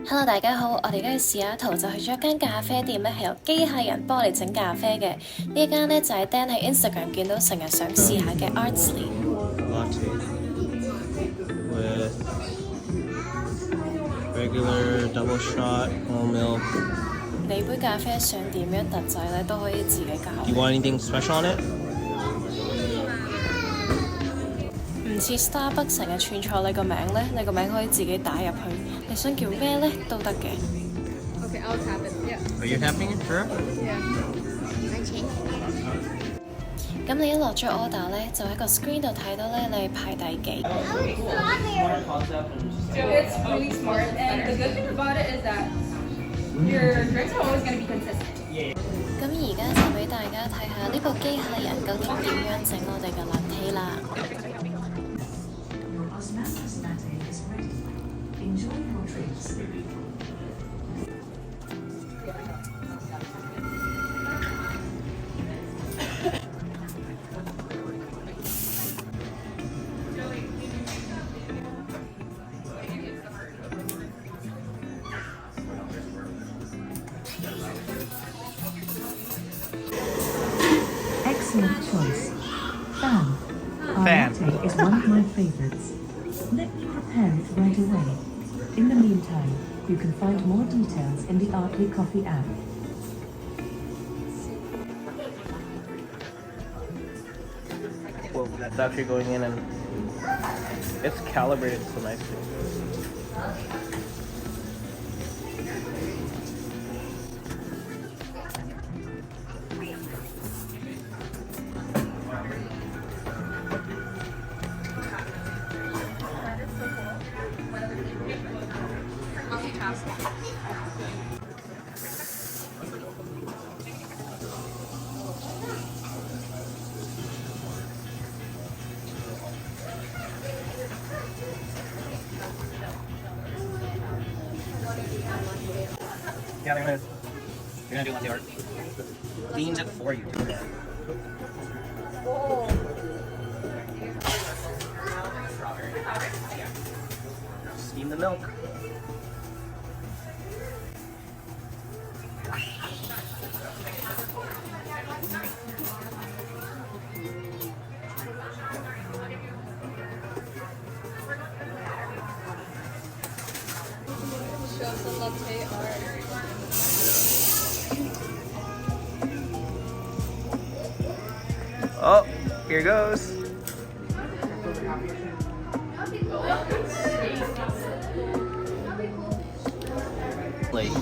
Hello， 大家好，我哋而家去試下圖，就去咗一間咖啡店咧，係由機械人幫我哋整咖啡嘅。呢一間咧就係 Dan 喺 Instagram 見到成日想試下嘅 Artsly。Latte with regular double shot whole milk. 你杯咖啡想點樣特製咧，都可以自己搞。Do you want anything special on it? 唔似 Starbucks 成日串錯你個名咧，你個名可以自己打入去，你想叫咩咧都得嘅。Okay, I'll tap it. Yeah. Are you tapping it? Sure. Yeah. 咁你一落咗 order 咧，就喺個 screen 度睇到咧，你係排第幾。So it's really smart, and the good thing about it is that your drinks are always going to be consistent. 咁而家就俾大家睇下呢個機械人究竟點樣整我哋嘅 latte 啦。Excellent choice. Fan. Our latte is one of my favorites. Let me prepare it right away. In the meantime, you can find more details in the Artley Coffee app. Well, that's actually going in and it's calibrated so nicely. Yeah, they're gonna do latte art. Cleaned it for you. Steam the milk. Show some latte art. Oh, here goes. Late.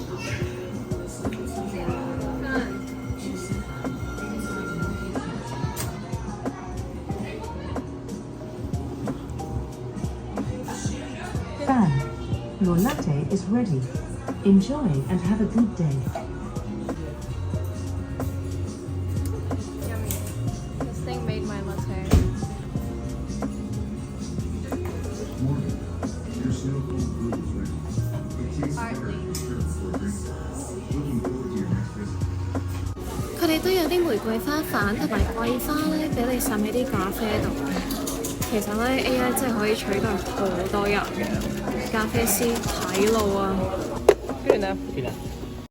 Fan. Your latte is ready. Enjoy and have a good day. Yummy. This thing made my latte. Artley. 佢哋都有啲玫瑰花瓣同埋桂花咧，俾你滲喺啲咖啡度。其實咧 AI 真係可以取代好多人，咖啡師睇路啊！ Good enough.